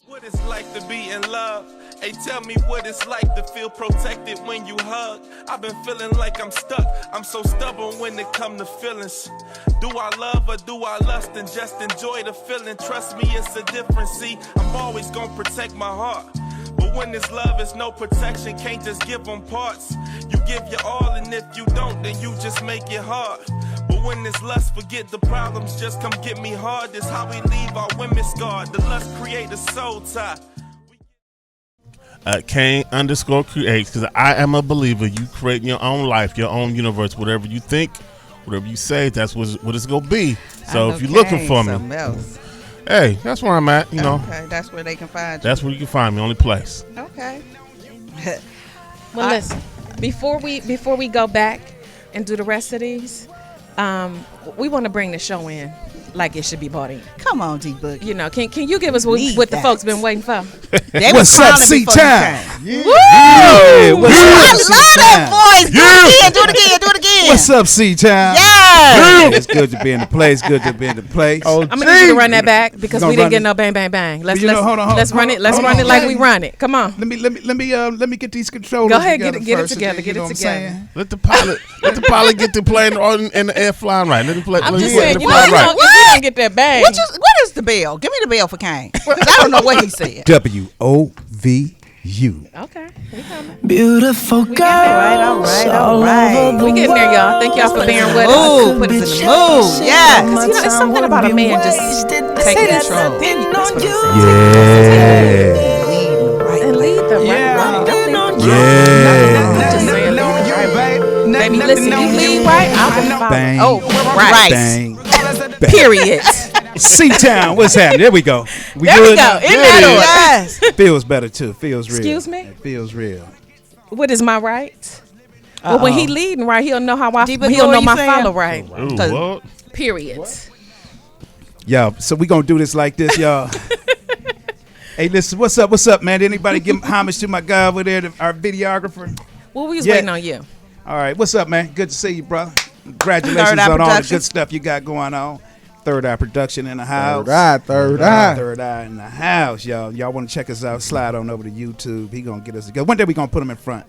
What it's like to be in love. Hey, tell me what it's like to feel protected when you hug. I've been feeling like I'm stuck. I'm so stubborn when it come to feelings. Do I love or do I lust and just enjoy the feeling? Trust me, it's a difference. See, I'm always gonna protect my heart. But when this love is no protection, can't just give them parts. You give your all, and if you don't, then you just make it hard. But when this lust, forget the problems, just come get me hard. This how we leave our women scarred. The lust create a soul tie. Kane_creates, because I am a believer. You create your own life, your own universe. Whatever you think, whatever you say, that's what it's gonna be. So if you're looking for me, hey, that's where I'm at. You know, okay, that's where they can find you. That's where you can find me. Only place. Okay. Well, listen. Before we go back and do the rest of these, we want to bring the show in like it should be brought in. Come on, D-Book. You know, can you give us what the folks been waiting for? What's up, C-Town? Yeah. What's up, I love that voice. Do it again. What's up, C-Town? Yeah. It's good to be in the place. Good to be in the place. I'm gonna need you to run that back because we didn't get no bang bang bang. Let's hold on. Let's run it like we run it. Come on. Let me get these controllers. Go ahead, get it first, together. you Get know it what I'm together. saying? Let the pilot get to playing in the air flying right. Let him play. I'm let just him saying, play you flying know, right. if you don't get that bang. What is the bell? Give me the bell for Kane. 'Cause I don't know what he said. WOVU. Okay, we coming. Beautiful girls. All right. We getting there, y'all. Thank y'all for bearing with us. Mood. Put us in the Mood. Yeah. Because, you know, it's something about a man just taking control. And lead the right way. Don't lead the Yeah. I'm just saying, lead the right way. Baby, listen, you lead right, I will follow. Bang. Oh, right. Bang. Period. C-Town, what's happening? There we go. There we go. In that order. Yes. Feels better too. Feels real. Excuse me? It feels real. What is my right? Well, when he leading right, he'll know how Deeper, he'll what know you my saying? follow right. Ooh, what? Period. Yo, so we gonna do this like this, y'all. Hey, listen, what's up, man? Anybody give homage to my guy over there, our videographer? Well, we was Yeah. waiting on you. All right, what's up, man? Good to see you, brother. Congratulations on all the Production. good stuff you got going on. Third Eye Production in the house. Third eye. Third Eye in the house, y'all. Y'all want to check us out? Slide on over to YouTube. He gonna get us together. One day we gonna put him in front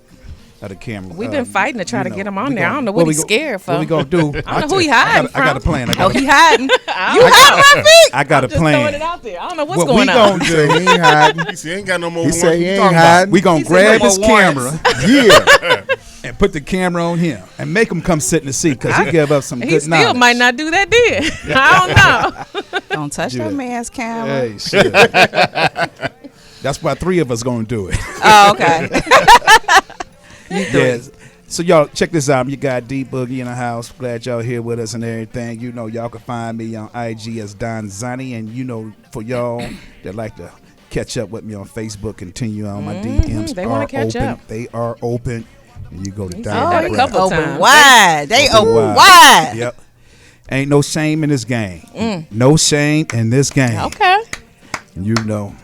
of the camera. We've been fighting to try to get him on we there. I gonna- don't know what he's we scared for. What we gonna do? I don't know who he hiding I got a from. plan. Oh, he hiding. You hiding, Rafik? I got a Just throwing it plan. out there. I don't know what's What going we on. gonna He say do? he ain't hiding. He ain't got no more. He say he warrants. ain't Talking about- hiding. We gonna said grab no his more warrants. camera Yeah. and put the camera on him and make him come sit in the seat because he gave up some He good still knowledge. might not do that then. I don't know. Don't touch that man's camera. Hey, shit. That's why 3 of us gonna do it. Oh, okay. Yes. So y'all check this out. You got D Boogie in the house. Glad y'all here with us and everything. You know y'all can find me on IG as Don Zani, and you know for y'all that like to catch up with me on Facebook, continue on my DMs. they wanna are catch open. up. They are open. And you go to said Don. that a couple Open times. wide. They Open open wide. wide. Yep. Ain't no shame in this game. No shame in this game. Okay. You know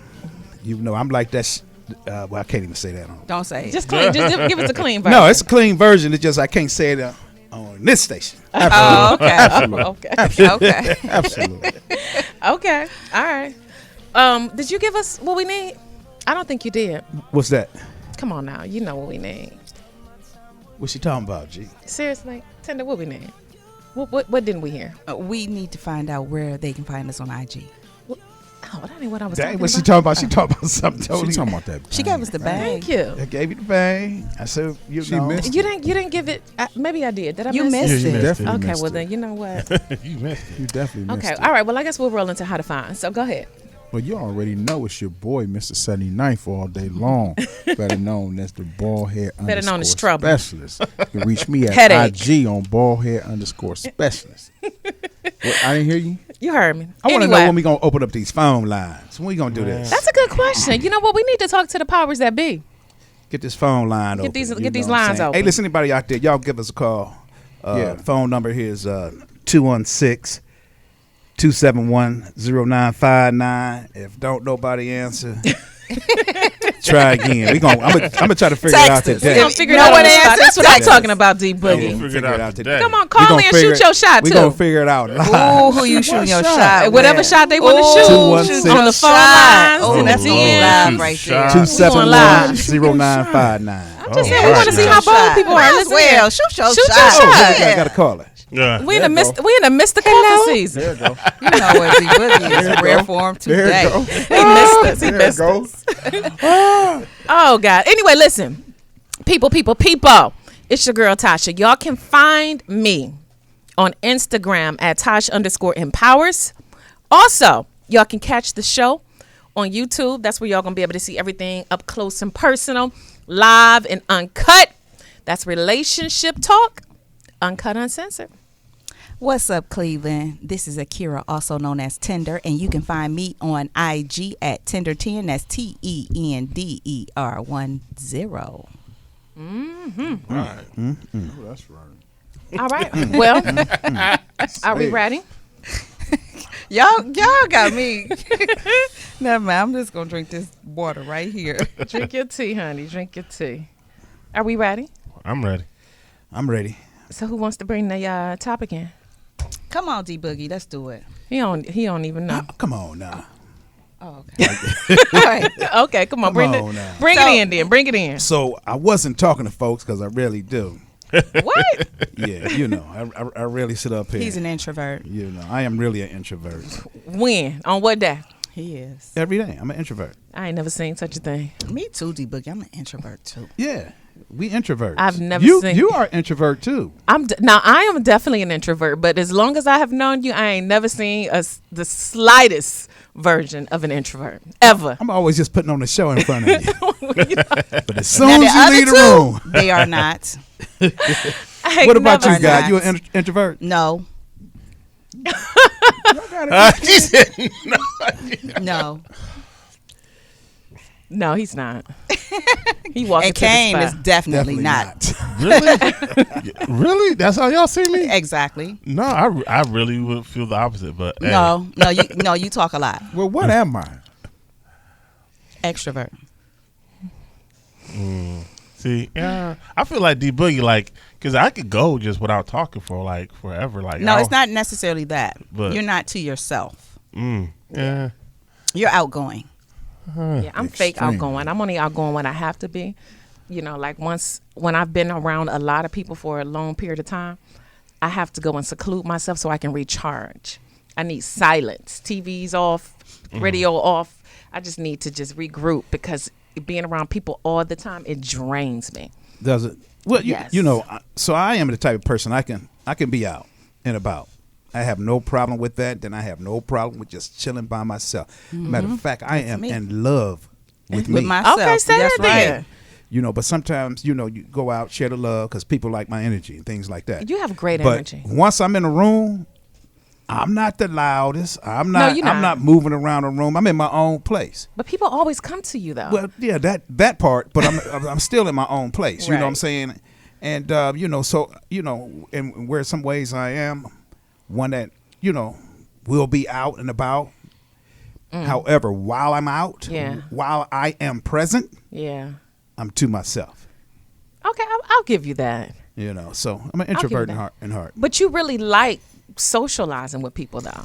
I'm like that. Well, I can't even say that on. Don't say it. Just clean. Just give us a clean version. No, it's a clean version. It's just I can't say it on this station. Oh, okay. Okay. Okay. Absolutely. Okay. All right. Did you give us what we need? I don't think you did. What's that? Come on now. You know what we need. What's she talking about, G? Seriously, Tender, what we need? What didn't we hear? We need to find out where they can find us on IG. Oh, that ain't what I was Dang, talking what she about. talking about? She talking about something She totally. talking about that. She gave us the bag. Thank you. I gave you the bang. I said, you She know. missed You didn't give it. Maybe I did. Did I? You miss missed it? it. definitely Okay. missed Well it. then, you know what? You missed it. You definitely missed Okay. it. All right. Well, I guess we'll roll into how to find. So go ahead. Well, you already know it's your boy, Mr. 79th, all day long. Better known as the ballhead Better known as _ Trouble. specialist. You can reach me at Headache. IG on ballhead _ specialist. What, I didn't hear you. You heard me. I want to Anyway, know when we gonna open up these phone lines. When we gonna do this? That's a good question. You know what? We need to talk to the powers that be. Get this phone line open. these- you get these know what I'm lines saying? open. Hey, listen, anybody out there, y'all give us a call. Yeah. Phone number here is 216-271-0959. If don't nobody answer, Try again. I'm gonna try to figure it out Text us. today. We gonna figure it No out. one That's answers. what I'm Text talking us. about, D We'll Boogie. figure it out today. Come on, We call gonna me and figure shoot your shot We too. gonna figure it out. Ooh, who you shooting your shot? Whatever with? shot they want to shoot 216. on the phone Shot. lines. Oh, to that's the gonna be DMs. live right there. Shot. 271-0959. I'm just saying, we want to see how Shoot your bold shot. people Might are. as Listen well here. shoot your Shoot your shot. shot. I gotta call it. Yeah. We in the midst of coffee season. There you go. You know what D Boogie is There rare you form There today. you go. He missed us. He There missed it us. goes. Oh God. Anyway, listen, people. It's your girl Tasha. Y'all can find me on Instagram at Tosh_empowers. Also, y'all can catch the show on YouTube. That's where y'all gonna be able to see everything up close and personal, live and uncut. That's Relationship Talk, uncut, uncensored. What's up, Cleveland? This is Akira, also known as Tender, and you can find me on IG at Tender10. That's TENDER10. All right. Oh, that's right. All right. Well, are we ready? Y'all got me. Never mind. I'm just gonna drink this water right here. Drink your tea, honey. Drink your tea. Are we ready? I'm ready. I'm ready. So who wants to bring the topic in? Come on, D Boogie, let's do it. He don't even know. Come on now. Oh, okay. All right. Okay, come on, bring on now. it in then. Bring it in. So I wasn't talking to folks because I really do. What? Yeah, you know, I really sit up here. He's an introvert. You know, I am really an introvert. When? On what day? He is. Every day, I'm an introvert. I ain't never seen such a thing. Me too, D Boogie. I'm an introvert too. Yeah, we introverts. I've never you, seen- You are an introvert too. Now I am definitely an introvert, but as long as I have known you, I ain't never seen the slightest version of an introvert ever. I'm always just putting on the show in front of you. But as Now, soon the as you other leave the two, room, they are not. I ain't what about never you, guys? not. You an introvert? No. She said, No. No, he's not. He walked And into the Kane spot. is definitely not. really? Really? That's how y'all see me? Exactly. No, I really would feel the opposite, but hey. No, you talk a lot. Well, what am I? Extrovert. See, yeah, I feel like D Boogie, like, because I could go just without talking for like forever. Like, No, it's not necessarily that. But- You're not to yourself. Yeah. You're outgoing. Yeah, I'm fake Extreme. outgoing. I'm only outgoing when I have to be. You know, like when I've been around a lot of people for a long period of time, I have to go and seclude myself so I can recharge. I need silence, TV's off, radio off. I just need to just regroup because being around people all the time, it drains me. Does it? Well, Yes. you know, so I am the type of person I can be out and about. I have no problem with that. Then I have no problem with just chilling by myself. Matter of fact, I am me. in love with me. With myself. Okay, say That's that right. then. You know, but sometimes, you know, you go out, share the love because people like my energy and things like that. You have great But energy. once I'm in a room, I'm not the loudest. I'm not. you're I'm not. not moving around a room. I'm in my own place. But people always come to you though. Well, yeah, that part. But I'm still in my own place. You know what I'm Right. saying? And you know, so you know, and where some ways I am one that you know will be out and about. However, while I'm out, Yeah. while I am present, Yeah. I'm to myself. Okay, I'll give you that. You know, so I'm an give introvert you in that. heart. But you really like socializing with people, though.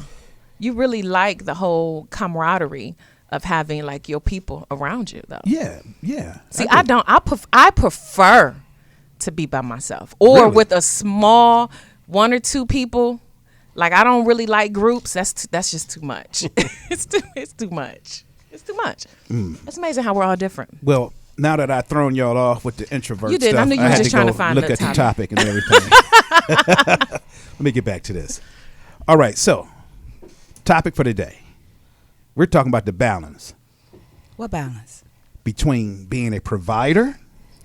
You really like the whole camaraderie of having like your people around you, though. Yeah, yeah. See, do. I don't. I prefer to be by myself or Really? with a small one or two people. Like I don't really like groups. That's just too much. It's too much. It's too much. It's amazing how we're all different. Well, now that I've thrown y'all off with the introvert You did. stuff, I knew you I was had just trying go to find look the at the topic. topic and everything. Let me get back to this. All right, so topic for today. We're talking about the balance What balance? between being a provider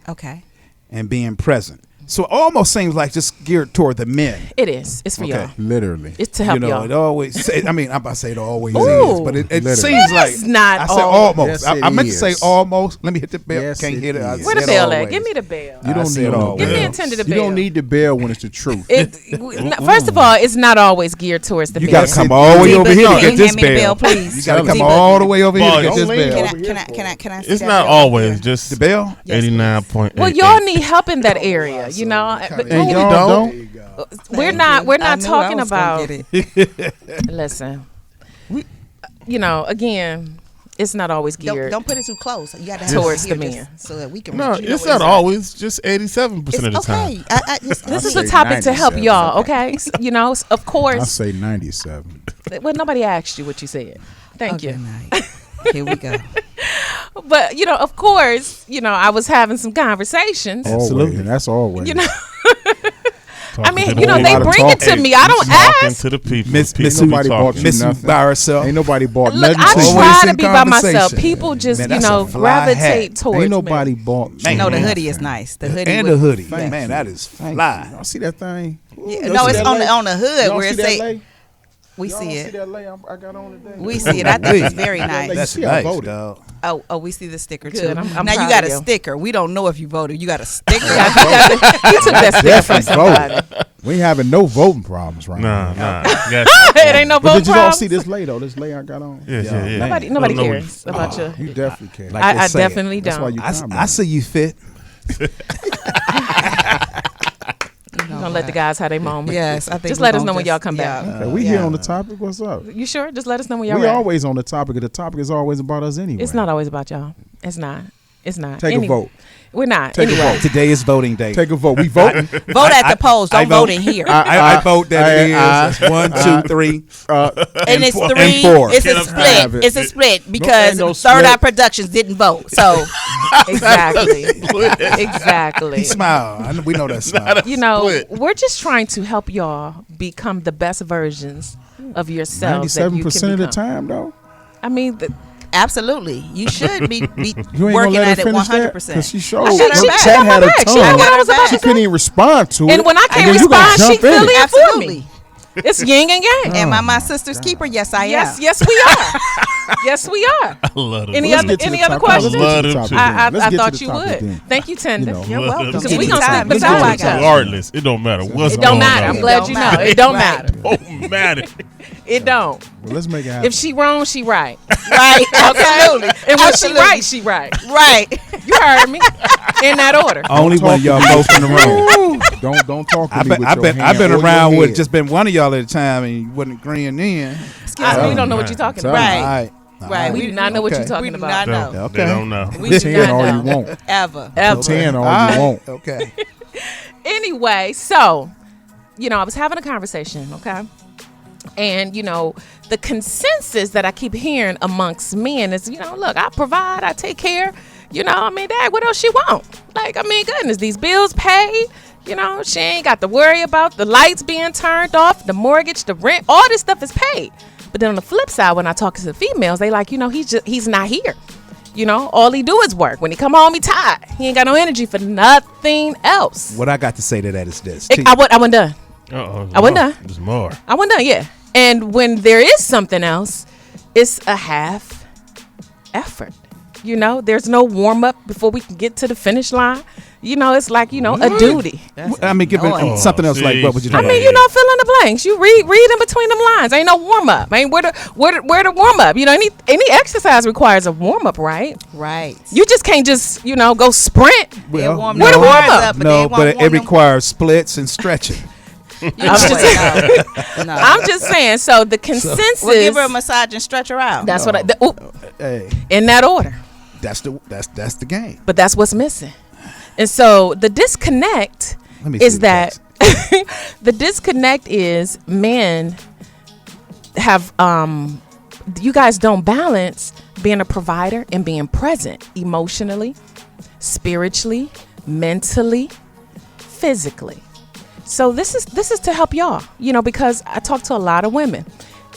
Okay. and being present. So it almost seems like just geared toward the men. It is. It's for y'all. Literally. It's to help y'all. It always. I'm about to say it always Ooh. is, but it Literally. seems like It's not I said always. almost. Yes, it I meant to say is. almost. Let me hit the bell. Yes, Can't it hit it. I is. Where the said bell at? always. Give me the bell. You don't said need no always. Give me bell. intended a You don't bell. need the bell when it's the truth. First of all, it's not always geared towards the You bell. got to come all the way over here to get this Hand me the bell. bell, please. You got to Tell come me. all the way over here to Boy, get this don't lean. bell. Can I see It's that not bell? always just The bell? Yes, 89.8. Well, y'all need help in that area, you know. But And we y'all don't. we're not I knew talking I was gonna about. get it. Listen, again, it's not always geared. Don't put it too close. You got to have Towards it here the just men. so that we can. No, reach. You know it's what not I'm saying? always just 87% It's of the time. okay. This is I a say topic to help 97. y'all, okay? Of I course. say 97. Well, nobody asked you what you said. Thank you. Here we go. But of course, I was having some conversations. Always. And that's always. You know, Talking mean, to the they people. bring it to me. I don't Talking ask. to the people. Miss People nobody talking. bought you Miss nothing. by herself. Ain't nobody bought Look, nothing I to you. Always try in to be by myself. conversation. People just, Man, that's a fly gravitate hat. towards Ain't nobody me. bought Man, No, the nothing. hoodie is nice. The hoodie And with- the hoodie. Yes. Man, that is Thank fly. you. Y'all see that thing? Yeah, Y'all no, see it's that on lay? on the hood Y'all where it see that say. lay? We Y'all see don't it. see that lay I got on today? We see it. I think it's very nice. That's see, I nice, voted. dog. Oh, we see the sticker Good, too. I'm Now you proud got of a you. sticker. We don't know if you voted. You got a sticker. He took that sticker from Definitely somebody. voted. We ain't having no voting problems right Nah, now. nah. Yes. It ain't no But vote did you all problem. see this lay though? This lay I got on? Yes, yeah. Nobody I don't know cares about you. You definitely can. Like I they say. definitely That's why don't. you I comment. see you fit. You're gonna let the guys have their moment. Yes, I think. Just we let us gonna know when y'all come back. Okay, we here on the topic. What's up? You sure? Just let us know when y'all We ready. always on the topic. The topic is always about us anyway. It's not always about y'all. It's not. It's not. Take a vote. We're not. Take a anyway. vote. Today is voting day. Take a vote. We voting. Vote at the polls. Don't vote in here. I vote that it is. That's 1, 2, 3. And it's four. three. And four. It's Get a up split. have it. It's a split because ain't no Third split. Eye Productions didn't vote. So Exactly. Exactly. He smiled. We know that smile. We're just trying to help y'all become the best versions of yourselves. that you 97% can of the become. time though. I mean, absolutely, you should be You ain't working gonna let at her it finish that 100%. because she showed. I got her her back. chat had a She tongue. got what I was about She to couldn't say. even respond to it. And when I can't then you gonna respond, she jump in fill it. in for Absolutely. me. It's yin and yang. Am I my sister's keeper? Yes, I am. Yes, we are. Yes, we are. I love them. Any Let's other get to the any other topic. Let's questions? get to Love the them topic too. then. Let's I get to thought the you topic would. then. Thank you, Tender. You know, You're welcome. let's Because we get gonna to stick it. with Let's y'all get like to it. that. Regardless, it don't matter what's It don't going matter. on. I'm glad you know. It don't Right. matter. Don't matter. It don't. Well, let's make it happen. If she wrong, she right. Right. Absolutely. And when Absolutely. she right. Right. You heard me. In that order. Only one of y'all both in the room. don't talk to I've me been, with I've your been, hand I've been or your around with head. just been one of y'all at a time, and you wasn't agreeing in. I really me. don't know what you're talking Tell me. about. All right. Right. We do not know what you're Okay. talking We do about. not They know. They don't know. We do 10 all not you know. want. Ever. Ever. 10 all All you right. want. Okay. Anyway, so, I was having a conversation, okay? And, the consensus that I keep hearing amongst men is, look, I provide, I take care. Dad, what else she want? Goodness, these bills paid. She ain't got to worry about the lights being turned off, the mortgage, the rent, all this stuff is paid. But then on the flip side, when I talk to the females, they like, he's not here. All he do is work. When he come home, he tired. He ain't got no energy for nothing else. What I got to say to that is this. I wasn't done. Uh-oh. I wasn't done. There's more. I wasn't done, yeah. And when there is something else, it's a half effort. There's no warm up before we can get to the finish line. It's like, a duty. Given something else like what would you do? I mean, fill in the blanks. You read in between them lines. Ain't no warm up. Where the warm up? Any exercise requires a warm up, right? Right. You just can't just, go sprint. Well, warm Where the them warm arms up? they no, won't but warm it them- requires splits and stretching. You I'm know just- what? No. I'm just saying. So the consensus. We'll give her a massage and stretch her out. That's what Hey, in that order. that's the game. But that's what's missing. And so the disconnect Let me see is the that the disconnect is men have you guys don't balance being a provider and being present emotionally, spiritually, mentally, physically. So this is to help y'all, because I talk to a lot of women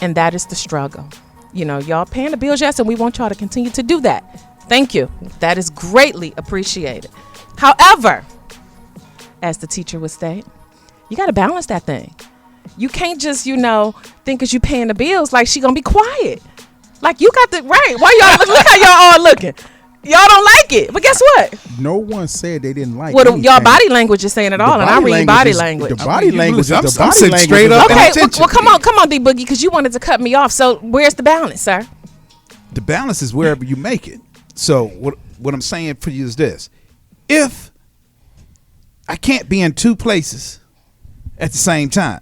and that is the struggle. Y'all paying the bills, yes, and we want y'all to continue to do that. Thank you. That is greatly appreciated. However, as the teacher would state. You got to balance that thing. You can't just, think as you paying the bills like she gonna be quiet. Like you got the right. Why y'all look how y'all all looking? Y'all don't like it, but guess what? No one said they didn't like it. Well, y'all body language is saying it all, and I read body language. The body language. I'm the body sitting language straight up. Okay, attention. well, come on, D Boogie, because you wanted to cut me off. So where's the balance, sir? The balance is wherever you make it. So what I'm saying for you is this: if I can't be in two places at the same time,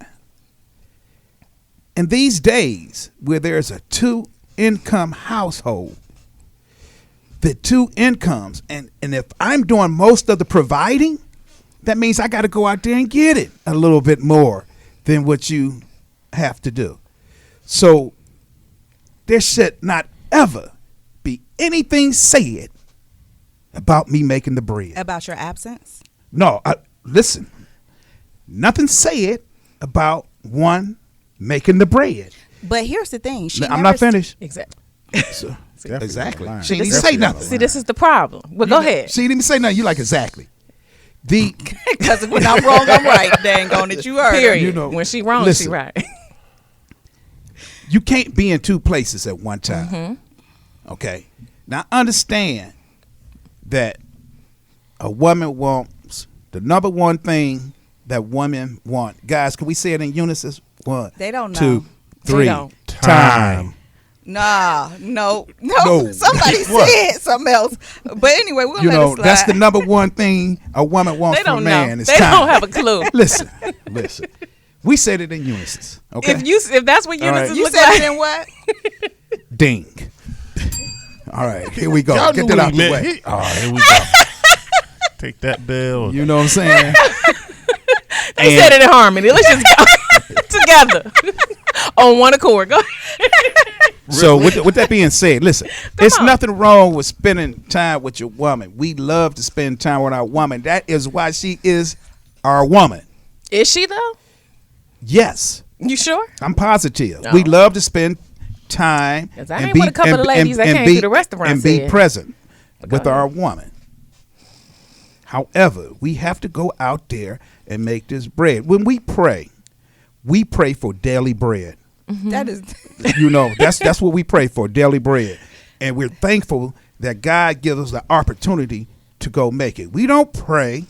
in these days where there's a 2-income household, the 2 incomes, and if I'm doing most of the providing, that means I got to go out there and get it a little bit more than what you have to do. So there should not ever be anything said about me making the bread. About your absence? No, listen, nothing said about one making the bread. But here's the thing. I'm not finished. Exactly. So, Definitely exactly. lying. She didn't Definitely say nothing. See, this is the problem. Well, go ahead. She didn't say nothing. You like exactly. Because when I'm wrong, I'm right. Dang on it, you heard. Period. You When she wrong, listen, she right. You can't be in two places at one time. Mm-hmm. Okay. Now understand that a woman wants the number one thing that women want. Guys, can we say it in unison? 1, They don't know. 2, 3. don't. Time. Nah, no. No. Somebody What? said something else. But anyway, we're gonna You let know, it slide. that's the number one thing a woman wants They from a don't man. know. Is They time. don't have a clue. Listen. We said it in unison. Okay. If that's what All right. Unisys You look said like, it in what? Ding. All right, here we go. Y'all Get knew that what he out the meant. way. Here we go. Take that bell. You know what I'm saying? they said it in harmony. Let's just go together on one accord. Go ahead. So with that being said, listen, there's nothing wrong with spending time with your woman. We love to spend time with our woman. That is why she is our woman. Is she though? Yes, You sure? I'm positive. No. We love to spend time 'Cause I ain't with a couple of ladies that came to the restaurant and be said. present with go ahead. our woman. However, we have to go out there and make this bread. When we pray for daily bread. That is You know, that's what we pray for, daily bread. And we're thankful that God gives us the opportunity to go make it. We don't pray,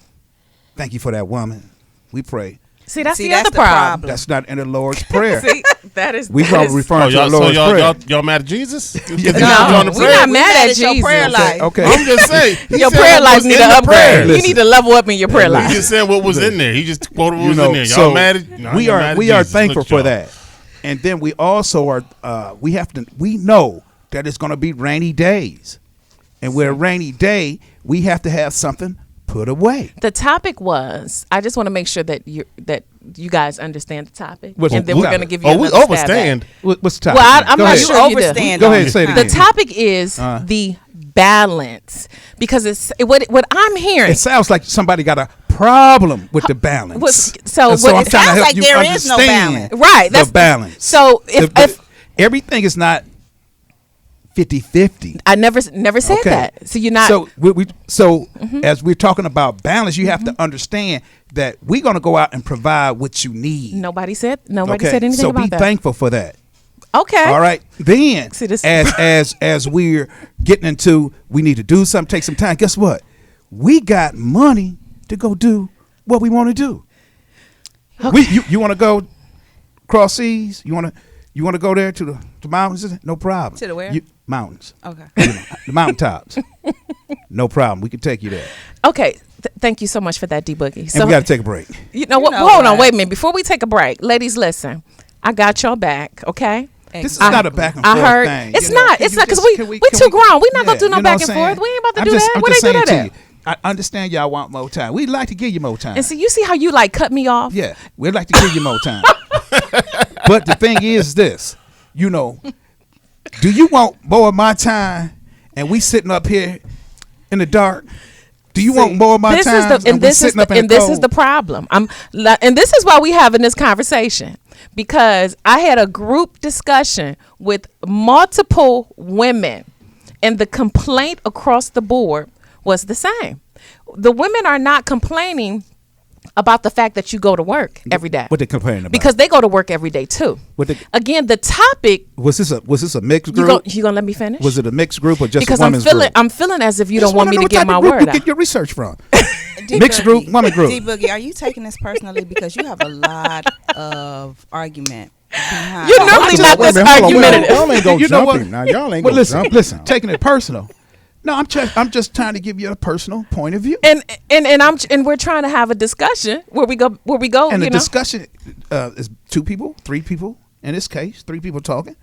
thank you for that woman. We pray. See, that's See, the that's other the problem. That's not in the Lord's Prayer. See, that is. We that gonna is- refer to the y'all, so Lord's Prayer. y'all mad at Jesus? Yeah. No, we're not mad at your Jesus. prayer life. Okay. I'm just saying. he Your said prayer what life was need in to the upgrade. prayer. You Listen. need to level up in your prayer He life. just said what was in there. He just quoted what was in there. Y'all so mad at? No, we y'all are mad at we are Jesus. thankful Look, for y'all. that. And then we also are we know that it's going to be rainy days. And with a rainy day, we have to have something put away. The topic was. I just want to make sure that you guys understand the topic, What's and the then we're topic? going to give you. Oh, we another stab at overstand. it. What's the topic? Well, I'm Go not ahead. sure you overstand did. Go on ahead, it. say it The again. topic is the balance, because what I'm hearing. It sounds like somebody got a problem with the balance. So And what- I'm it trying to sounds help like you there is no understand balance. Right, the that's balance. So if everything is not 50-50. I never said Okay. that, so you're not. So as we're talking about balance, you have to understand that we're going to go out and provide what you need. Nobody said anything So about be that. thankful for that. Okay. All right. Then See, this- as we're getting into we need to do something, take some time. Guess what? We got money to go do what we want to do. You want to go cross seas? You want to go there to the mountains? No problem. To the where? Mountains. Okay. The mountaintops. No problem. We can take you there. Okay. Thank you so much for that, D Boogie. So And we got to take a break. you know what? know Hold on. what? Wait a minute. Before we take a break, ladies, listen. I got your back. Okay. This is Exactly. not a back and I forth he're thing. It's You know, not. can It's you not because just- we're can too grown. We're not gonna do no you know back what and I'm forth. We ain't about to I'm do just- that. I'm What just they do saying that to at? you, I understand y'all want more time. We'd like to give you more time. And so you see how you like cut me off. Yeah, we'd like to give you more time. But the thing is this, you know, do you want more of my time and we sitting up here in the dark? Do you want more of my this time? is the and we this is sitting the, up in and the this cold? is the problem. And this is why we having this conversation, because I had a group discussion with multiple women, and the complaint across the board was the same. The women are not complaining about the fact that you go to work every day. What they complaining about? Because they go to work every day too. Again, the topic was this a mixed group? You gonna let me finish? Was it a mixed group or just because a women's group? I'm feeling as if you don't want me to get my word out. Get your research from mixed group, women group. D Boogie, are you taking this personally because you have a lot of argument? You're normally not this argumentative. Y'all ain't go jumping now. Y'all ain't go jumping. Listen, taking it personal. No, I'm just trying to give you a personal point of view. And we're trying to have a discussion where we go. And the discussion is 2 people, 3 people. In this case, 3 people talking,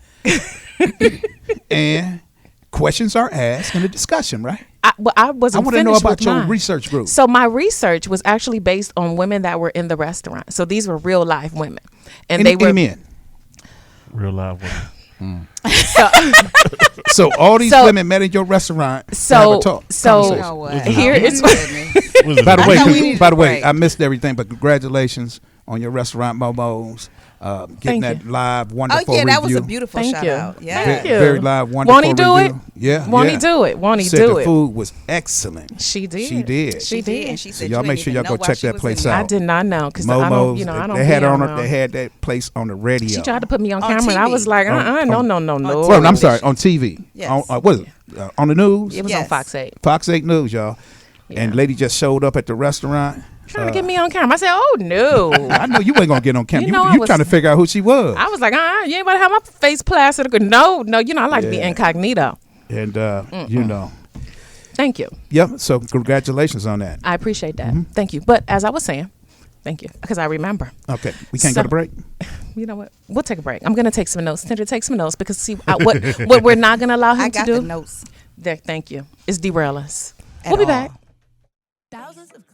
and questions are asked in the discussion, right? I wasn't. I want to know about your research group. So my research was actually based on women that were in the restaurant. So these were real live women, and they were men. Real live women. So all these women met at your restaurant. Here is. By the way, I missed everything, but congratulations on your restaurant, Momo's. Getting that live wonderful review. That was a beautiful shout out. Yeah. Thank you. Very live, wonderful Won't he do review. it? Yeah. Won't he do it? Won't he said do the it? food was excellent. She did. And she said, so y'all make sure y'all go check that place out. I did not know because I don't. They had They had that place on the radio. She tried to put me on camera, and I was like, no. Well, I'm sorry, on TV. Yes. What is it? On the news? It was on Fox 8. Fox 8 News, y'all. Yeah. And lady just showed up at the restaurant. Trying to get me on camera. I said, "Oh no!" I know you ain't gonna get on camera. You trying to figure out who she was. I was like, you ain't about to have my face plastered. No. I like to be incognito. And Thank you. Yep. So congratulations on that. I appreciate that. Mm-hmm. Thank you. But as I was saying, thank you because I remember. Okay, we can't go to break. You know what? We'll take a break. I'm gonna take some notes. Tinder, take some notes because see what we're not gonna allow him to do. I got the notes. There. Thank you. It's derail us. We'll be back. Thousands of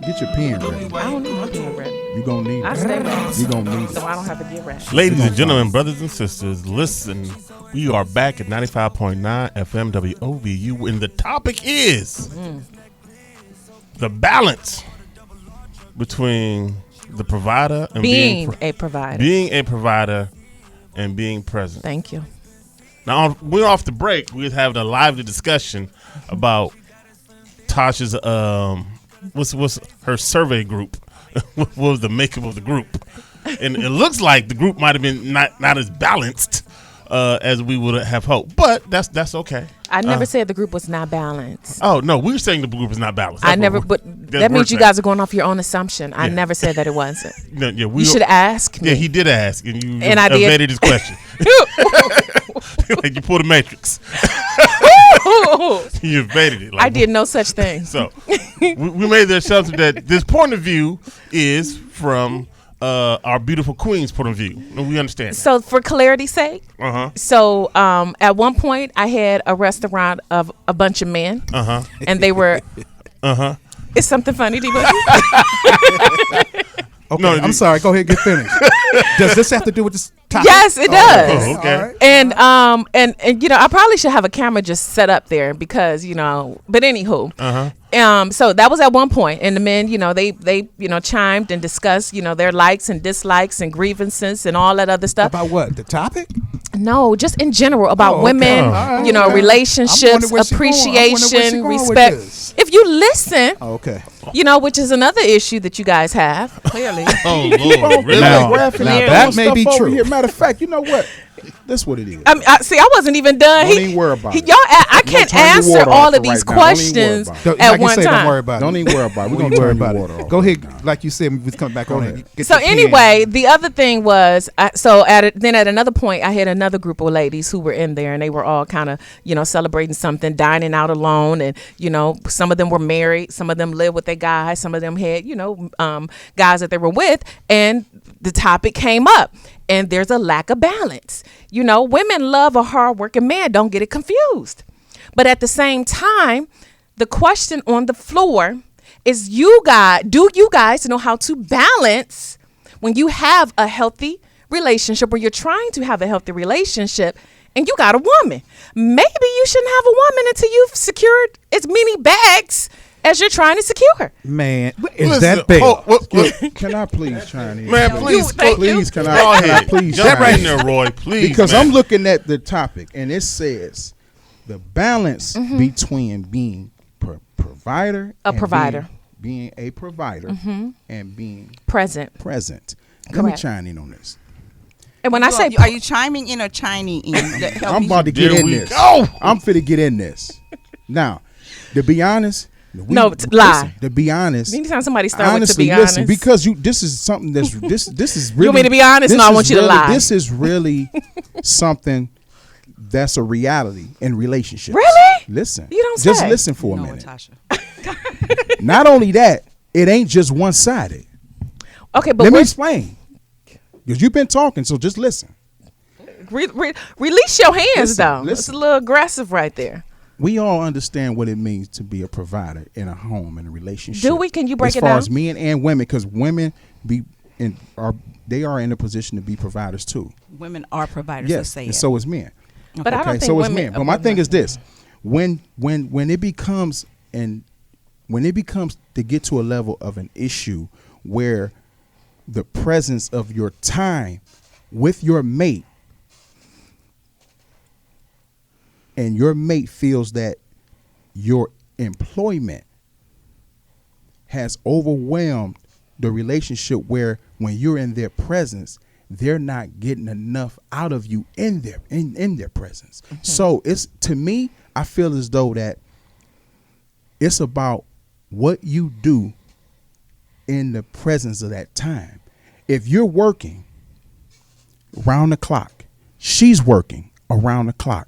Get your pen ready. I don't need my pen ready. You gonna need it. I stay ready. You gonna need it. So I don't have to get ready. Ladies and gentlemen, brothers and sisters, listen. We are back at 95.9 FM WOVU, and the topic is the balance between the provider and being a provider. Being a provider and being present. Thank you. Now, we're off the break. We're having a lively discussion about Tasha's what's her survey group. What was the makeup of the group? And it looks like the group might have been not as balanced as we would have hoped, but that's okay. I never said the group was not balanced. Oh no, we were saying the group is not balanced. But that means you guys are going off your own assumption. Yeah. I never said that it wasn't. No, yeah, you should ask me. Yeah, he did ask, and you I evaded his question. Like you pulled a Matrix. You evaded it. Like, I did no such thing. So we made the assumption that this point of view is from our beautiful queen's point of view. And we understand. So for clarity's sake, so at one point I had a restaurant of a bunch of men, and they were, It's something funny, D-Boogie? Okay, no, I'm sorry. Go ahead, get finished. Does this have to do with this topic? Yes, it does. Oh, okay. Right. And I probably should have a camera just set up there because but anywho, so that was at one point, and the men, they chimed and discussed, their likes and dislikes and grievances and all that other stuff. About what? The topic? No, just in general about women, relationships, appreciation, respect. If you listen, which is another issue that you guys have. Clearly. Oh, Lord. Really? Now that may be true. Here. Matter of fact, you know what? That's what it is. I wasn't even done. Don't even worry about it. I can't answer all of these questions at one time. Don't worry about it. Don't even worry about it. We're going to turn your water off. Go ahead. Like you said, we was coming back on it. So anyway, the other thing was, at another point, I had another group of ladies who were in there, and they were all kind of, celebrating something, dining out alone. And, some of them were married. Some of them lived with their guys. Some of them had, guys that they were with. And the topic came up. And there's a lack of balance. Women love a hardworking man. Don't get it confused. But at the same time, the question on the floor is do you guys know how to balance when you have a healthy relationship or you're trying to have a healthy relationship and you got a woman? Maybe you shouldn't have a woman until you've secured as many bags as you're trying to secure. Man, is that big? Can I please chime in? Man, please, please, can Go I ahead. please Jump chime right in? in there, Roy. Please, Because man. I'm looking at the topic, and it says the balance between being provider, A and provider. being a provider, and being Present. present. Let me Correct. chime in on this. And when I say Are you chiming in or chiming in? I'm about to get There in we this. go. I'm finna get in this. Now, to be honest, lie. To be honest, anytime somebody start with to honestly, be listen, honest, because this is something that's this is really. want me to be honest? this No, I is want you to really- lie. This is really something that's a reality in relationships. Really? Listen, You don't just say. listen for a No, minute. Tasha. Not only that, it ain't just one sided. okay, but Let me we're- explain. Because you've been talking, so just listen. release your hands Listen, though. It's listen. a little aggressive right there. We all understand what it means to be a provider in a home, in a relationship. Do we? Can you break as it far down? as men and women, because women are in a position to be providers too. Women are providers. Yes, Let's say and it. so is men. But I don't think so is women men. But my are thing is women. this: when it becomes to get to a level of an issue where the presence of your time with your mate and your mate feels that your employment has overwhelmed the relationship, where when you're in their presence, they're not getting enough out of you in their presence. So it's, to me, I feel as though that it's about what you do in the presence of that time. If you're working around the clock, she's working around the clock,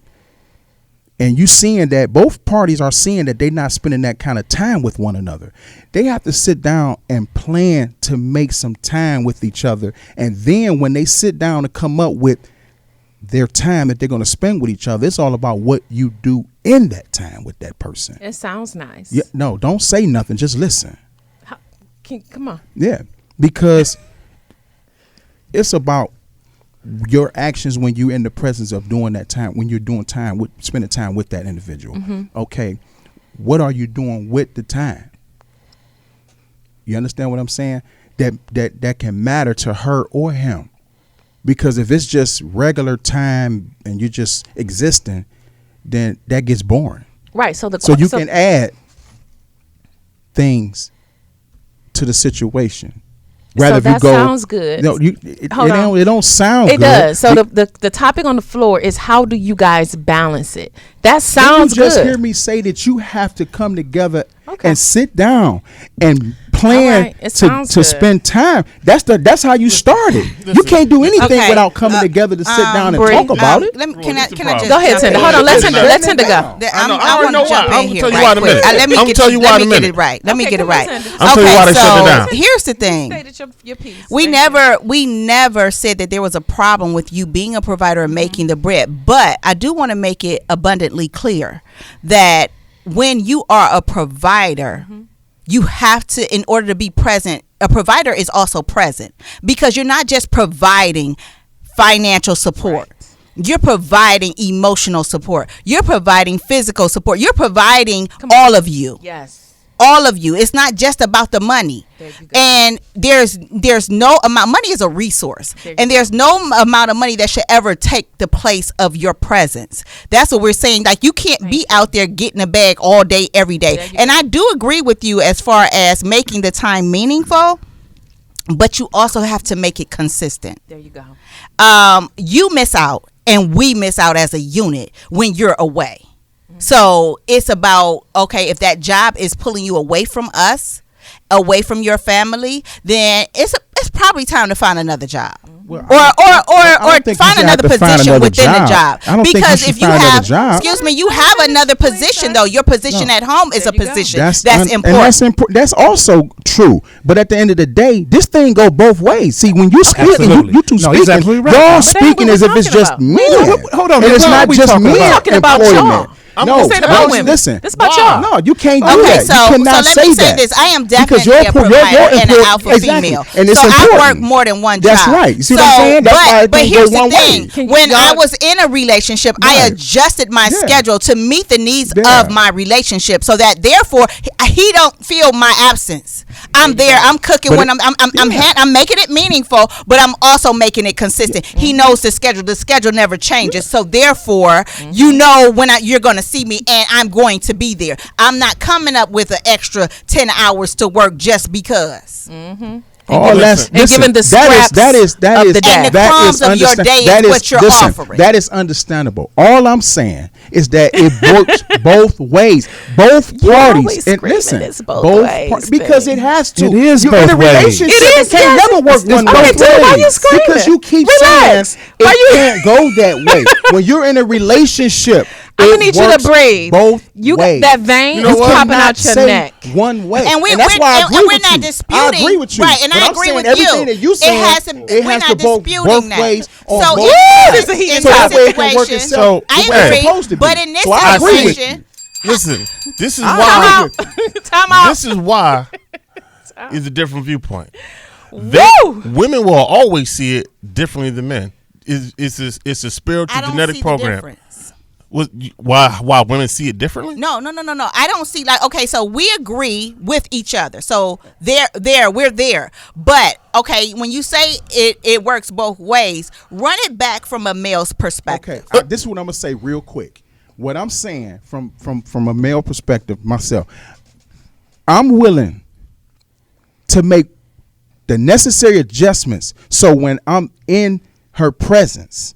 and you seeing that both parties are seeing that they're not spending that kind of time with one another, they have to sit down and plan to make some time with each other. And then when they sit down to come up with their time that they're going to spend with each other, it's all about what you do in that time with that person. It sounds nice. Yeah, no, don't say nothing. Just listen. Come on. Yeah, because it's about your actions when you're in the presence of doing that time, when you're doing time with, spending time with that individual. Okay, what are you doing with the time? You understand what I'm saying? That can matter to her or him. Because if it's just regular time and you're just existing, then that gets boring. Right. So You can add things to the situation. So that sounds good. No, Hold on. it don't sound It good. does. So the topic on the floor is, how do you guys balance it? That sounds you just good. hear me say that you have to come together Okay. and sit down and plan All right. It sounds to good. spend time. That's how you started. You can't do anything Okay. without coming together to sit down and Bree. talk about it. Let me, Well, can I what's the can I just problem? Go ahead, jump Tinder. in? Hold on. Let Just Tinder. shut Let it Tinder go. down. I know. I I already want know to jump why. in I'm here gonna tell you right why in a quick. minute. Let me I'm get gonna tell you why in a let me get minute. it right. Let me Okay, get it come on, right. Tinder. I'm telling you why they shut it down. Here's the thing. Stated your piece. We never said that there was a problem with you being a provider and making the bread, but I do want to make it abundantly clear that when you are a provider, you have to, in order to be present, a provider is also present, because you're not just providing financial support. You're providing emotional support. You're providing physical support. You're providing all of you. Yes. All of you. It's not just about the money. There you go. And there's no amount. Money is a resource, and there's no amount of money that should ever take the place of your presence. That's what we're saying. Like, you can't be out there getting a bag all day, every day. And I do agree with you as far as making the time meaningful, but you also have to make it consistent. There you go. You miss out, and we miss out as a unit when you're away. So it's about, okay, if that job is pulling you away from us, away from your family, then it's probably time to find another job. Well, Or don't think you find should another have to find position another within the job. job. I don't think you Because should if you find another have, job. excuse me, you have another position though. Your position at home is a There you go. position that's important. And that's important. That's also true. But at the end of the day, this thing go both ways. See, when you speaking, Absolutely. you two No, he's speaking, absolutely right. y'all But that's speaking what as we're if it's talking just about. men. Hold on, and it's that's not what we just talking men about. Talking about employment. y'all. I'm no, This ain't about women. Listen, This about Why? y'all. no, you can't do Okay, that. so You cannot let me say that. this. I am Because definitely a provider and an alpha exactly. female. And it's so I important. work more than one That's job. right. You see what I'm saying? That's why it but can't here's go one the way. thing. When I was in a relationship, I Right. adjusted my Yeah. schedule to meet the needs Yeah. of my relationship, so that therefore he don't feel my absence. I'm there. I'm cooking But when I'm making it meaningful, but I'm also making it consistent. He knows the schedule. The schedule never changes. So therefore, you know when you're going to see me, and I'm going to be there. I'm not coming up with an extra 10 hours to work just because. All that's And given the scraps of the day. And the crumbs of your day is what you're offering. That is understandable. All I'm saying is that it works both ways, both parties. always And screaming listen, it's both ways, because babe. it has to. It is You're both in a ways. relationship. It is, It can't yes. never work It's one both way. ways. Why you screaming? Because you keep Relax. saying Why it you- can't go that way. When you're in a relationship, I'm gonna it need you to works breathe. both You ways. that vein You know is what? popping Cannot out your say neck. one way. And that's why I agree we're with not you. disputing. I agree with you. Right, and But I I'm agree saying with everything you. that you saying, It has to. it We're has not to both disputing that. ways on So both in sides. this So that way it can work situation, itself I the way it's agree. supposed to be. But in this So I agree with situation, Listen, this is I why. agree with Time out. This is why is a different viewpoint. Woo! Women will always see it differently than men. It's a spiritual I don't genetic see program. the difference. Why women see it differently? No. I don't see okay, so we agree with each other. So we're there. But okay, when you say it works both ways, run it back from a male's perspective. Okay, this is what I'm gonna say real quick. What I'm saying from a male perspective, myself, I'm willing to make the necessary adjustments. So when I'm in her presence,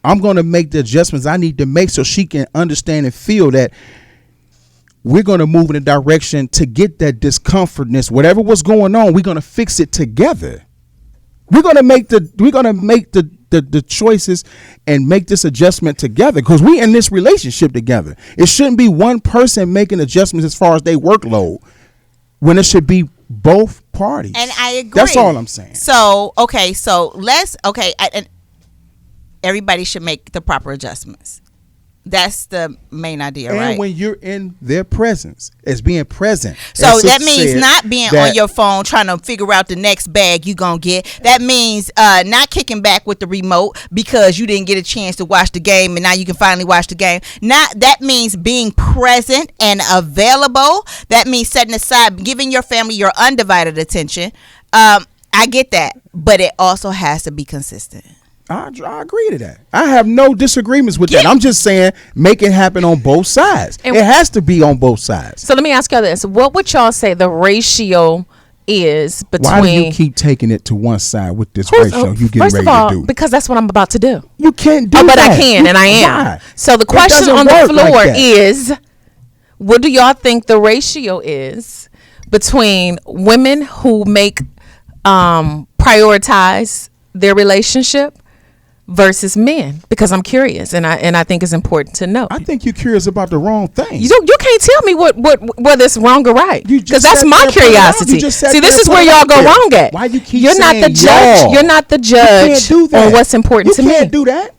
I'm going to make the adjustments I need to make so she can understand and feel that we're going to move in a direction to get that discomfortness. Whatever was going on, we're going to fix it together. We're going to make the choices and make this adjustment together because we in this relationship together. It shouldn't be one person making adjustments as far as their workload when it should be both parties. And I agree. That's all I'm saying. So and everybody should make the proper adjustments. That's the main idea, And right? when you're in their presence, as being present. So as that Sister means said, not being that- on your phone trying to figure out the next bag you gonna get. That means not kicking back with the remote because you didn't get a chance to watch the game and now you can finally watch the game. That means being present and available. That means setting aside, giving your family your undivided attention. I get that, but it also has to be consistent. I agree to that. I have no disagreements with that. I'm just saying make it happen on both sides. And it has to be on both sides. So let me ask y'all this: what would y'all say the ratio is between? Why do you keep taking it to one side with this ratio you getting First ready of all, to do? because that's what I'm about to do. You can't do But that. I can, and I am. Why? So the It question doesn't on the work like floor that. is, what do y'all think the ratio is between women who make prioritize their relationship versus men? Because I'm curious, and I think it's important to know. I think you're curious about the wrong thing. You can't tell me whether it's wrong or right, You just because that's sat my there and put it out. curiosity. You just sat See, this there is and where put it y'all out go there. wrong at. Why you keep You're not the saying judge. y'all? You're not the You judge can't do that. on what's important to You me. can't do that.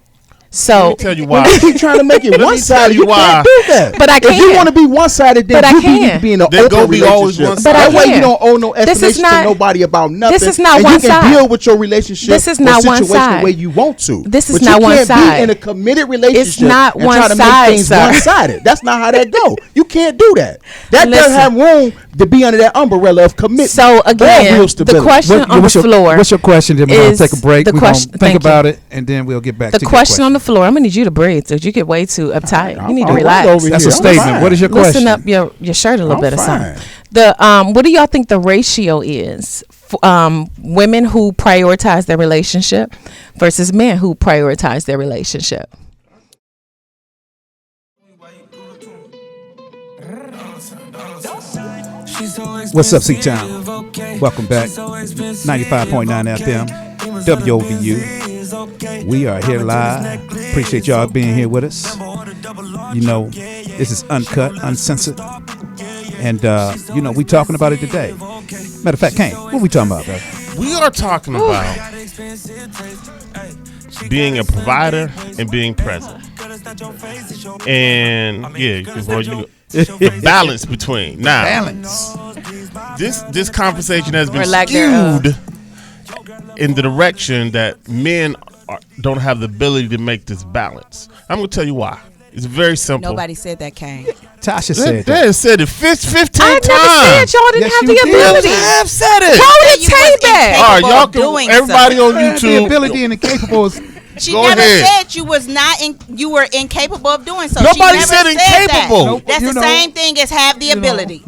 So Let me tell you When why. you keep trying to make it Let me one tell sided, you you why. can't do that. But I If you can. want to be one sided, then But I you need can. to be in an There open gonna be always relationship. one But I That way can. you don't owe no This is explanation not- to nobody about nothing. this is not and one you can side. deal with your relationship This is or not one situation side. the way you want to. This is But not you one can't side. be in a committed relationship not and one try to side, make things sir. one-sided. That's not how that go. You can't do that. That Listen. doesn't have room to be under that umbrella of commitment. So or again, real the stability. question on the floor. What's your question? Then we're going is to take a break. the We're going question- to thank think you. about it, and then we'll get back The to your question on the floor. I'm gonna need you to breathe, so you get way too uptight. You need to I'm relax. over That's here. a I'm statement. fine. What is your question? Loosen up your shirt a little I'm bit or fine. something. What do y'all think the ratio is? Women who prioritize their relationship versus men who prioritize their relationship. What's up, C-Town? Welcome back. 95.9 FM, WOVU. We are here live. Appreciate y'all being here with us. You know, this is uncut, uncensored. And, you know, we talking about it today. Matter of fact, Kane, what we talking about, bro? We are talking about being a provider and being present. And balance between now. This conversation has been skewed in the direction that men don't have the ability to make this balance. I'm going to tell you why. It's very simple. Nobody said that, Kane. Tasha said that. They said it 15 times. I never said y'all didn't have the ability. I have said it. Y'all didn't take that. All right, y'all can, everybody on YouTube. The ability and the capable is... She Go never ahead. said you was not you were incapable of doing so. Nobody she never said incapable. That. Nope. That's You the know, same thing as have the ability.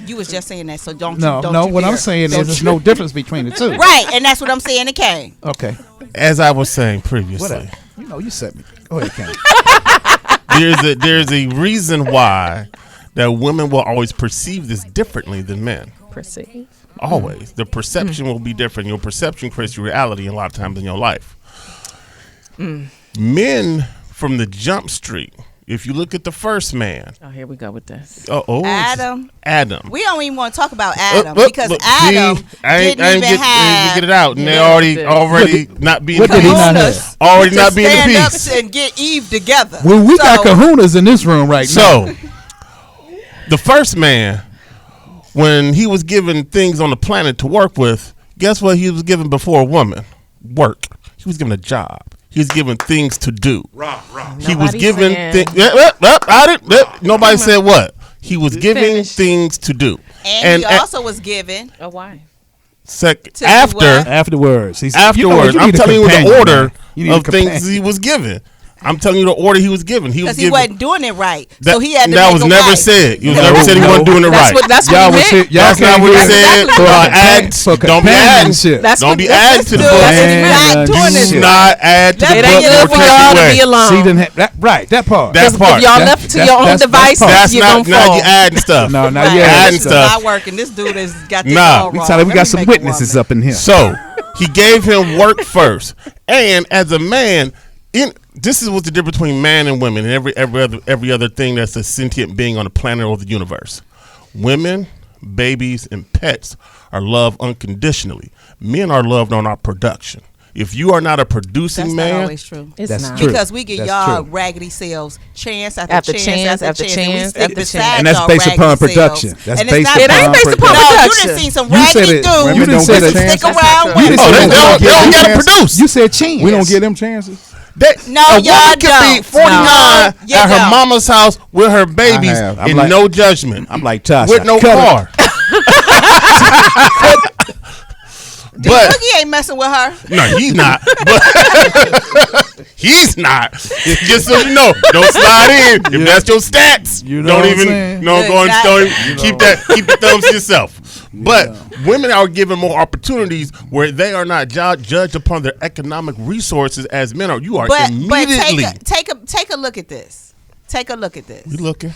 You was just saying that, so don't No, you what dare. I'm saying is Don't there's you- no difference between the two. Right, and that's what I'm saying to Kane. Okay. As I was saying previously, Whatever. You know, you set me. Go ahead, Ken. there's a reason why that women will always perceive this differently than men. Perceive. Always. The perception will be different. Your perception creates your reality a lot of times in your life. Men from the jump street, if you look at the first man. Oh, here we go with this. Adam. We don't even want to talk about Adam because Adam didn't even get it out, and they already not being What the did he peace. not have? Already to not being the stand up peace. and get Eve together. Well, we got So- kahunas in this room right now. So, the first man, when he was given things on the planet to work with, guess what he was given before a woman? Work. He was given a job. He was given things to do. He was Nobody given said- nobody said what? He was given Finish. things to do. And he also was given Oh, why? To do After what? Afterwards. He's, afterwards, you I'm need a telling you the companion, order man. You need a of things companion. he was given. I'm telling you the order he was given. He was because he given. wasn't doing it right. So he had to that make was a never wife. said. You No, never said he wasn't doing it right. That's what Y'all he was meant. here. Y'all That's not came what he here said. for Add, for don't be adding. companionship. That's Don't what be this adding to the dude book. is not doing this. Do not add to the Let It book. ain't get or good for take y'all to away. be alone. She didn't have that right. That part. That part. If y'all That- left to that's- your own that's- devices, That's you're not. going to Now fall. you adding stuff. No, now Right. you adding This is stuff. not working. This dude has got this Nah. all We wrong. tell you we Let got me some make a witnesses woman. up in here. So he gave him work first, and as a man, this is what's the difference between man and women, and every other thing that's a sentient being on the planet or the universe. Women, babies, and pets are loved unconditionally. Men are loved on our production. If you are not a producing That's man, not always true. It's That's not. true. Because we get That's y'all true. raggedy selves chance After after chance, chance after and we chance, stick after beside chance. And that's y'all based upon raggedy production. selves. That's And it's based not It ain't upon based upon No, you production. done seen some You said raggedy it. dudes. You done You said it. stick Chances. around You with done oh, said they it. don't got to produce. You said chance. We don't give them chances. No, a y'all woman can be don't. 49 No, you at her don't. mama's house with her babies have. I'm in like- no judgment. I'm like Tasha. with no Cut it. car. But Boogie ain't messing with her. no, he's not. But he's not. Just so you know, don't slide in. If that's your stats, You know don't what I'm even saying? no Look, go and not- don't even- keep the thumbs to yourself. But women are given more opportunities where they are not judged upon their economic resources as men are. You are But immediately. take a look at this. Take a look at this. You looking?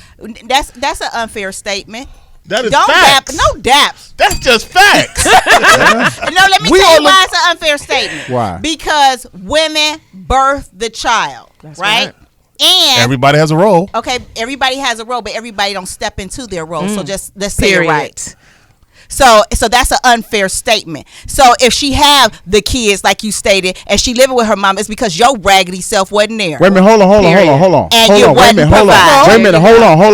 That's an unfair statement. That is Don't dap. facts. No daps. That's just facts. No, let me We tell all you why it's an unfair statement. Why? Because women birth the child, right? right. And Everybody has a role. okay, everybody has a role, but everybody don't step into their role. So just let's say it Period. right. So that's an unfair statement. So if she have the kids like you stated, and she living with her mom, it's because your raggedy self wasn't there. Wait a minute, hold on. And Hold you on, wait a wasn't minute, hold on. provided. Wait a minute,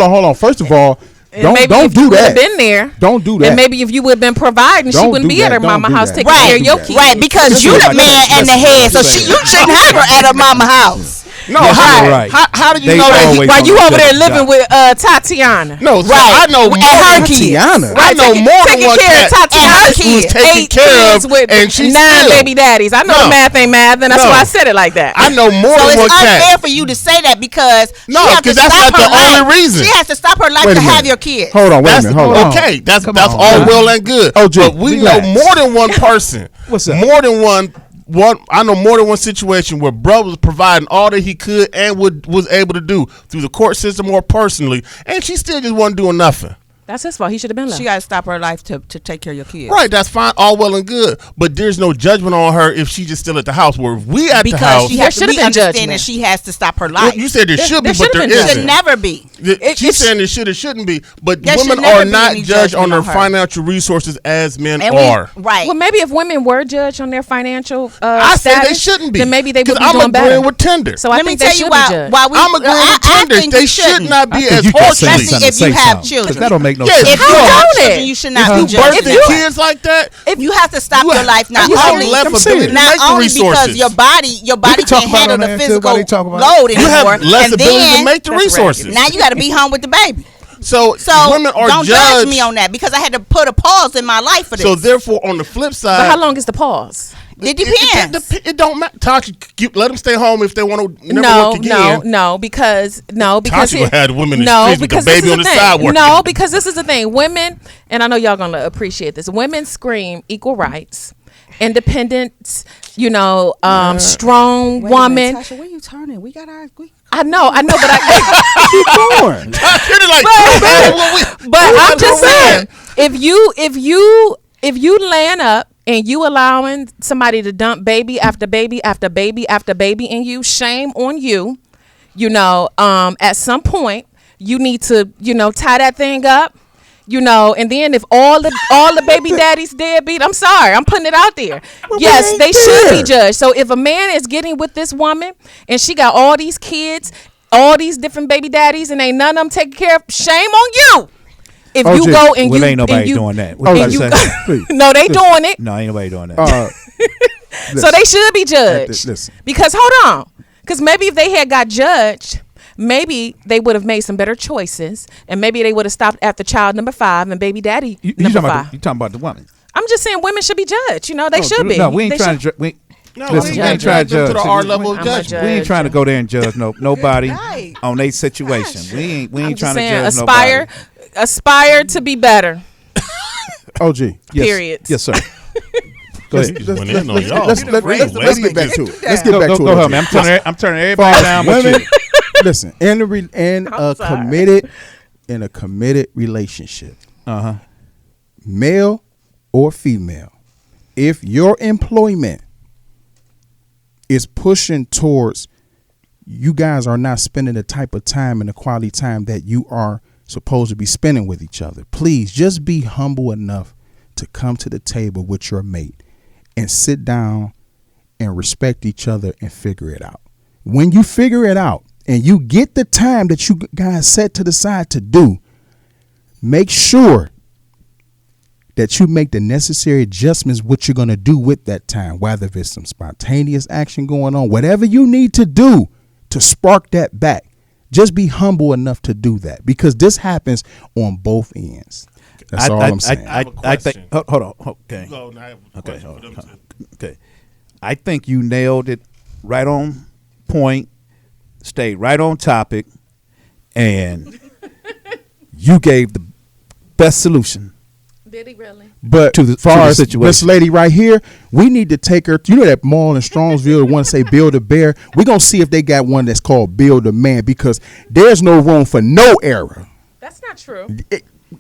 hold on. First of all, don't Maybe don't if do you would have that. been there, Don't do that. and maybe if you would have been providing, she Don't wouldn't do be at that. her Don't mama do house that. taking Right, care of your kids. right, because you the man and the head, so you shouldn't have her at her mama house. No, Yes, how, you're right. how do you They know that? always While on you the over there different living job. with Tatiana. No, so Right. I know And more. her kids. Tiana. I know taking- more than taking one care cat of Tatiana and her who's kids. taken 8 care kids of, with and she's 9 still. baby daddies. I know No. the math ain't math, and that's No. why I said it like that. I know more So than it's one unfair cat. for you to say that because No, she has to 'cause that's stop not her the only life. reason. She has to stop her life Wait a to have minute. your kids. Hold on, wait a That's minute, hold on. okay. That's Come all on, well and good. OG, but we relax. know more than one person. What's up? More than one. I know more than one situation where bro was providing all that he could and was able to do through the court system or personally, and she still just wasn't doing nothing. That's his fault. He should have been left. She got to stop her life to take care of your kids. Right, that's fine, all well and good. But there's no judgment on her if she's just still at the house. Where if we at Because the house, she There has to should have be been understanding judgment. she has to stop her well, life. you said there should be, there but should have there been Should isn't. never be. She's saying there should, it shouldn't be. But There should women never are be not any judged on judgment their on her. financial resources as men And are. right. Well, maybe if women were judged on their financial I say status, they shouldn't be. then maybe they would be I'm doing better. agreeing with Tinder. So I Let me think they tell you should why. be judged. Why we? I'm agreeing with Tinder. think They you should shouldn't. not be I think as you can say harshly. Especially something, if you say have something, children. 'cause that don't make no Yeah, sense. if If you you have don't children, it. you should If not you be judged. birthing kids like that, You have to stop you your life not you have only less ability to not make the only because resources. your body can talk can't about handle it on the there, physical everybody talk about it. load you anymore. have less and ability to then make the That's resources. now you got to be home with the baby. So So women are don't judged. judge me on that because I had to put a pause in my life for this. So therefore, on the flip side, But how long is the pause? it depends. It don't matter. Tasha, let them stay home if they want to never No, work again. no, because Tasha would have women in the no, streets with the because baby this is on the the thing. side working. No, because this is the thing. Women, and I know y'all gonna appreciate this. Women scream equal rights, independence. Strong woman. Tasha, where you turning? We got our. I know, but I. Keep going. But I'm just saying, if you laying up and you allowing somebody to dump baby after baby after baby after baby in you, shame on you. At some point you need to, tie that thing up. And then if all the baby daddies deadbeat, I'm sorry, I'm putting it out there. Yes, they should be judged. So if a man is getting with this woman and she got all these kids, all these different baby daddies, and ain't none of them taken care of, shame on you. If OG, you go and well, you ain't nobody and you, doing that. and you, no, they doing it. No, ain't nobody doing that. So they should be judged. Listen. Because hold on, because maybe if they had got judged, maybe they would have made some better choices, and maybe they would have stopped after child number 5 and baby daddy You number talking 5. you talking about the woman? I'm just saying women should be judged. They should be. No, we ain't They trying should- to. We Listen, we ain't trying to them to judge. the R level of I'm a judgment. judge. We ain't trying to go there and judge nobody Right. on their situation. We I'm ain't just trying saying, to judge aspire to be better. OG. Yes, Period. Yes, sir. Go ahead. Just went in on y'all. Let's get back to it. Let's get back to Go it. ahead, OG. man. I'm turning everybody Far as down. But women, you. listen, in a committed relationship, male or female, if your employment is pushing towards you guys are not spending the type of time and the quality time that you are supposed to be spending with each other, please just be humble enough to come to the table with your mate and sit down and respect each other and figure it out. When you figure it out and you get the time that you guys set to the side to do, make sure that you make the necessary adjustments what you're going to do with that time, whether if it's some spontaneous action going on, whatever you need to do to spark that back. Just be humble enough to do that, because this happens on both ends. That's all I'm saying. I think. Hold on. Okay. Okay. Okay. I think you nailed it right on point, stayed right on topic, and you gave the best solution. Did he really? But To the far as situation. this lady right here, we need to take her. You know that mall in Strongsville, the one say Build a Bear. We're going to see if they got one that's called Build a Man, because there's no room for no error. That's not true.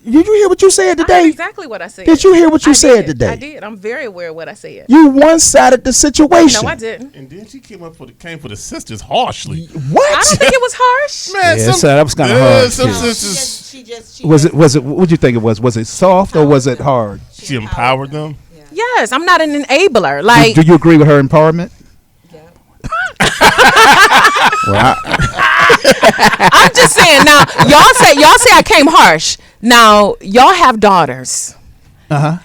Did you hear what you said I heard today? exactly what I said. Did you hear what you I said did. today? I did. I'm very aware of what I said. You one-sided the situation. No, I didn't. And then she came for the sisters harshly. What? I don't think it was harsh. Man, Yeah, so that was kinda hard, Some too. sisters, Was it? What did you think it was? Was it soft or was it hard? she empowered them. Yes, I'm not an enabler. Like, Do you agree with her empowerment? I'm just saying. Now, y'all say I came harsh. Now, y'all have daughters. Y'all.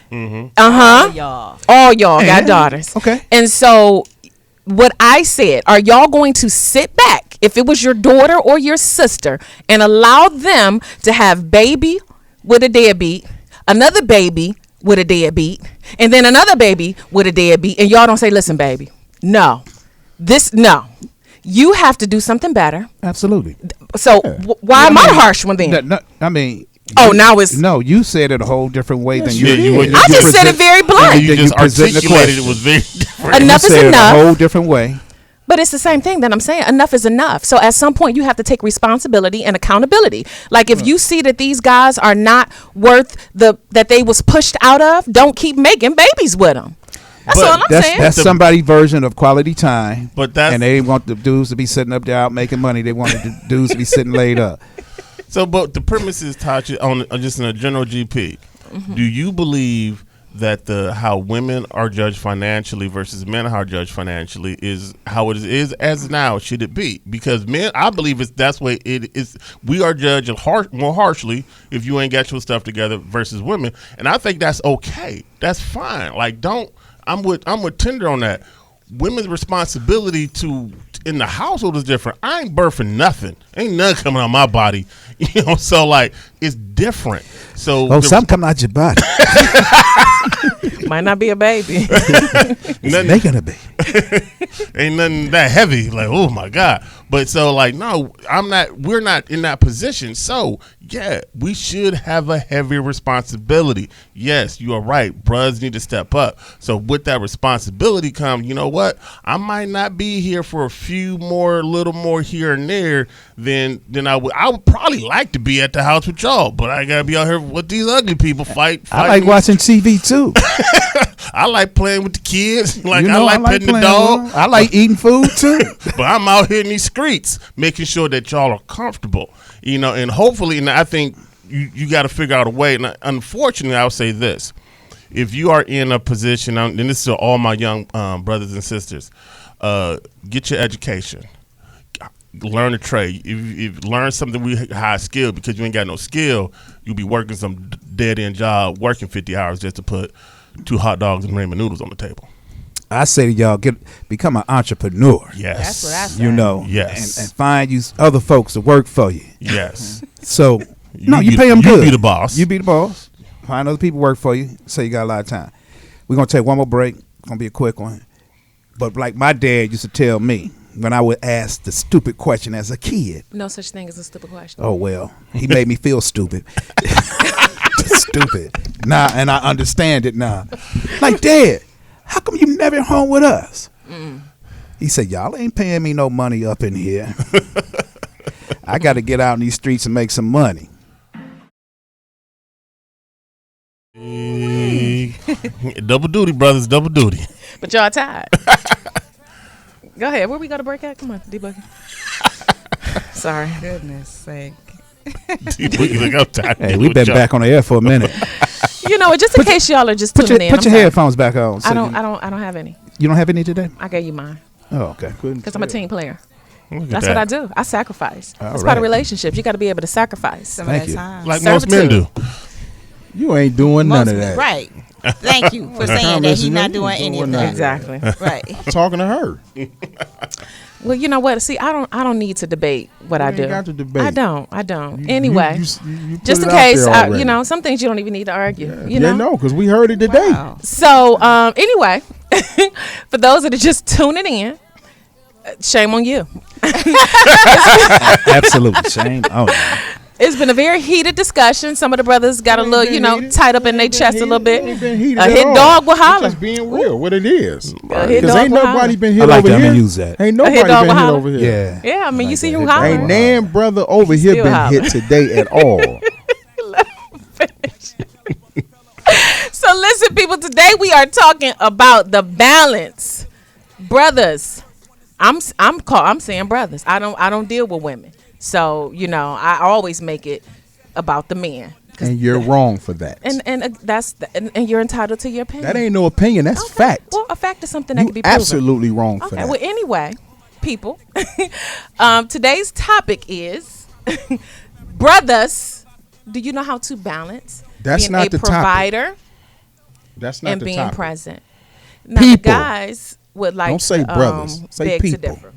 All y'all got daughters. Okay. And so, what I said, are y'all going to sit back, if it was your daughter or your sister, and allow them to have baby with a deadbeat, another baby with a deadbeat, and then another baby with a deadbeat, and y'all don't say, listen, baby, no. You have to do something better. Absolutely. So why am I the harsh one then? No, I mean. Oh, now it's No, you said it a whole different way than you. I just said it very blunt. You just present the articulated it question. was very different. Enough you is said enough. it a whole different way. But it's the same thing that I'm saying. Enough is enough. So at some point, you have to take responsibility and accountability. Like if you see that these guys are not worth that they was pushed out of, don't keep making babies with them. That's all I'm saying. That's somebody's version of quality time. And they want the dudes to be sitting up there out making money. They want the dudes to be sitting laid up. So, but the premise is, Tasha, on just in a general GP, do you believe that how women are judged financially versus men are judged financially is how it is as now should it be? Because men, I believe that's way it is. We are judged more harshly if you ain't got your stuff together versus women, and I think that's okay. That's fine. Like, I'm with Tinder on that. Women's responsibility in the household is different. I ain't birthing nothing. Ain't nothing coming out my body. So like it's different. So something coming out your body. Might not be a baby. Making a baby. Ain't nothing that heavy. Like, oh my God. But so like, no, we're not in that position. So yeah, we should have a heavy responsibility. Yes, you are right. Bruhs need to step up. So with that responsibility comes, you know what? I might not be here for a little more here and there than I would. I would probably like to be at the house with y'all, but I gotta be out here with these ugly people fight. I like watching TV too. I like playing with the kids. Like I like petting the dog. I like eating food too. But I'm out here in these streets making sure that y'all are comfortable. And hopefully, and I think you got to figure out a way. And unfortunately, I'll say this: if you are in a position, and this is to all my young brothers and sisters, get your education. Learn a trade. If learn something high skill, because you ain't got no skill, you'll be working some dead end job, working 50 hours just to put 2 hot dogs and ramen noodles on the table. I say to y'all, become an entrepreneur. Yes, that's what I say. Yes, and find you other folks to work for you. Yes. So you pay them good. You be the boss. You be the boss. Find other people work for you. Say you got a lot of time. We're gonna take one more break. It's gonna be a quick one. But like my dad used to tell me when I would ask the stupid question as a kid. No such thing as a stupid question. Oh well, he made me feel stupid. Stupid. Nah, and I understand it now. Like, Dad, how come you never home with us? He said, y'all ain't paying me no money up in here. I got to get out in these streets and make some money. Double duty, brothers, double duty. But y'all tired. Go ahead. Where we got to break at? Come on, D-Buggy. Sorry. Goodness sake. Hey, we've been back on the air for a minute. Just in case y'all are just tuning in. Put your headphones back on. I don't have any. You don't have any today? I gave you mine. Oh, okay. Because I'm a team player. That's what I do. I sacrifice. That's part of relationships. You got to be able to sacrifice. Thank you. Like most men do. You ain't doing none of that. Right. Thank you for saying that he's not doing any of that. Exactly. Right. Talking to her. Well, you know what? See, I don't need to debate what I do. Got to debate. I don't. Anyway, you just in case, some things you don't even need to argue. Yeah, no, because we heard it today. Wow. So, anyway, for those that are just tuning in, shame on you. Absolutely, shame. Oh. It's been a very heated discussion. Some of the brothers got a little, tied up in their chest a little bit. A hit dog will holler. Just being real, what it is. Because ain't nobody been hit I like over that. here. I'm gonna use that. Ain't nobody been hit over here. Yeah. Yeah, I mean, you see who Ain't hollering. nan brother over here Still been hollering. hit today at all. So listen, people, today we are talking about the balance. Brothers. I'm saying brothers. I don't deal with women. So, I always make it about the men. And you're wrong for that. And you're entitled to your opinion. That ain't no opinion. That's Okay. fact. Well, a fact is something that You can be proven. absolutely wrong for Okay. that. Well, anyway, people, today's topic is brothers. Do you know how to balance That's being not a the topic. provider That's not and the being topic. present? Now, the People. guys would like Don't say to, brothers. Say beg to people. differ.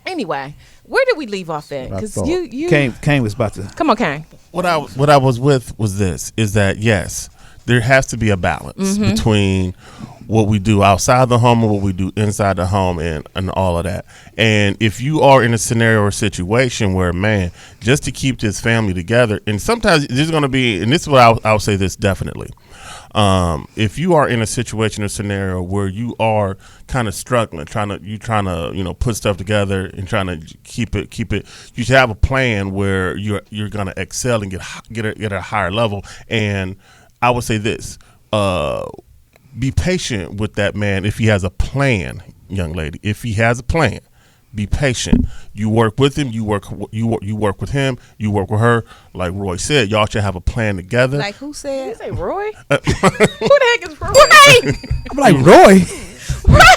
Anyway, where did we leave off at? I Because thought. you Kane was about to. come on, Kane. What I was with was this: is that yes, there has to be a balance between what we do outside the home and what we do inside the home, and all of that. And if you are in a scenario or situation where, man, just to keep this family together, and sometimes there's going to be, and this is what I'll say this definitely. If you are in a situation or scenario where you are kind of struggling, trying to put stuff together and trying to keep it, you should have a plan where you're going to excel and get at a higher level. And I would say this: be patient with that man if he has a plan, young lady. If he has a plan, be patient. You work with him. You work with him. You work with her. Like Roy said, y'all should have a plan together. Like who said? You say Roy? Who the heck is Roy? I'm like Roy.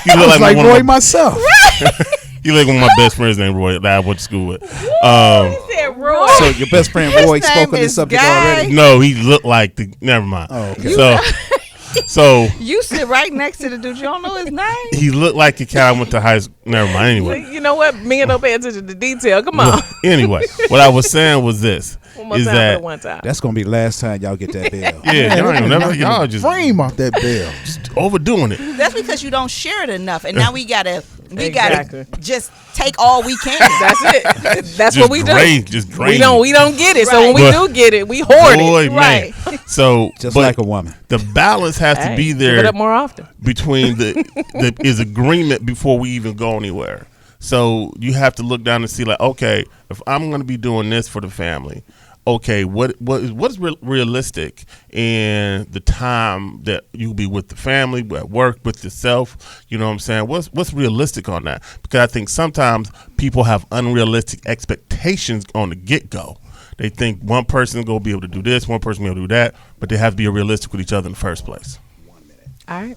You look like Roy myself. You look like one of my best friends named Roy that I went to school with. He said Roy. So your best friend Roy spoke on this subject already? No, he looked like the. Never mind. Oh, okay. So You sit right next to the dude. You don't know his name. he looked like the cat I went to high school. Never mind. Anyway. You know what? Men don't pay attention to detail. Come on. Anyway, what I was saying was this: One more is time that for one time. That's gonna be the last time y'all get that bill. y'all just Frame off that bill. overdoing it. That's because you don't share it enough, and now we gotta Exactly. just take all we can. That's it. That's Just what we do. Just drain. We don't get it. So when we Right. do get it, we hoard Boy, it. man. So Just but like a woman. the balance has to be Give it there up more often. between the is agreement before we even go anywhere. So you have to look down and see, like, okay, if I'm going to be doing this for the family, okay, what is realistic in the time that you be with the family, at work, with yourself? You know what I'm saying? What's realistic on that? Because I think sometimes people have unrealistic expectations on the get-go. They think one person is going to be able to do this, one person will be able to do that, but they have to be realistic with each other in the first place. All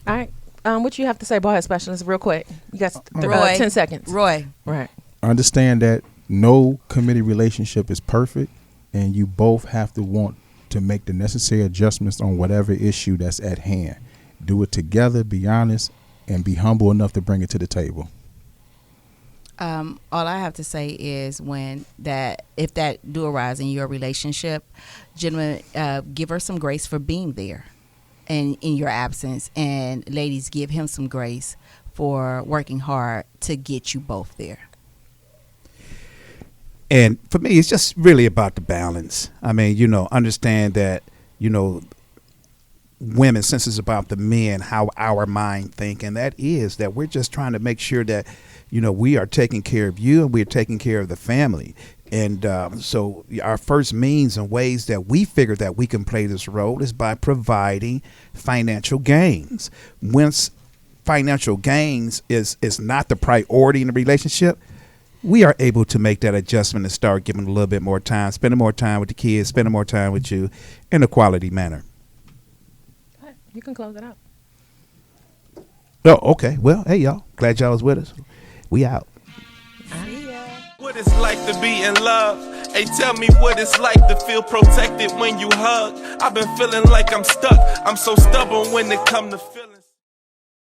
right. What you have to say, ballhead specialist, real quick? You got Roy, 10 seconds. Roy. Right. Understand that no committed relationship is perfect, and you both have to want to make the necessary adjustments on whatever issue that's at hand. Do it together, be honest, and be humble enough to bring it to the table. All I have to say is if that do arise in your relationship, gentlemen, give her some grace for being there and in your absence, and ladies, give him some grace for working hard to get you both there. And for me, it's just really about the balance. I mean, understand that, women, since it's about the men, how our mind think, and that is that we're just trying to make sure that, we are taking care of you and we're taking care of the family. And so our first means and ways that we figure that we can play this role is by providing financial gains. Once financial gains is not the priority in the relationship, we are able to make that adjustment and start giving a little bit more time, spending more time with the kids, spending more time with you in a quality manner. You can close it out. Oh, okay. Well, hey, y'all. Glad y'all was with us. We out. What it's like to be in love. Hey, tell me what it's like to feel protected when you hug. I've been feeling like I'm stuck. I'm so stubborn when it come to feeling.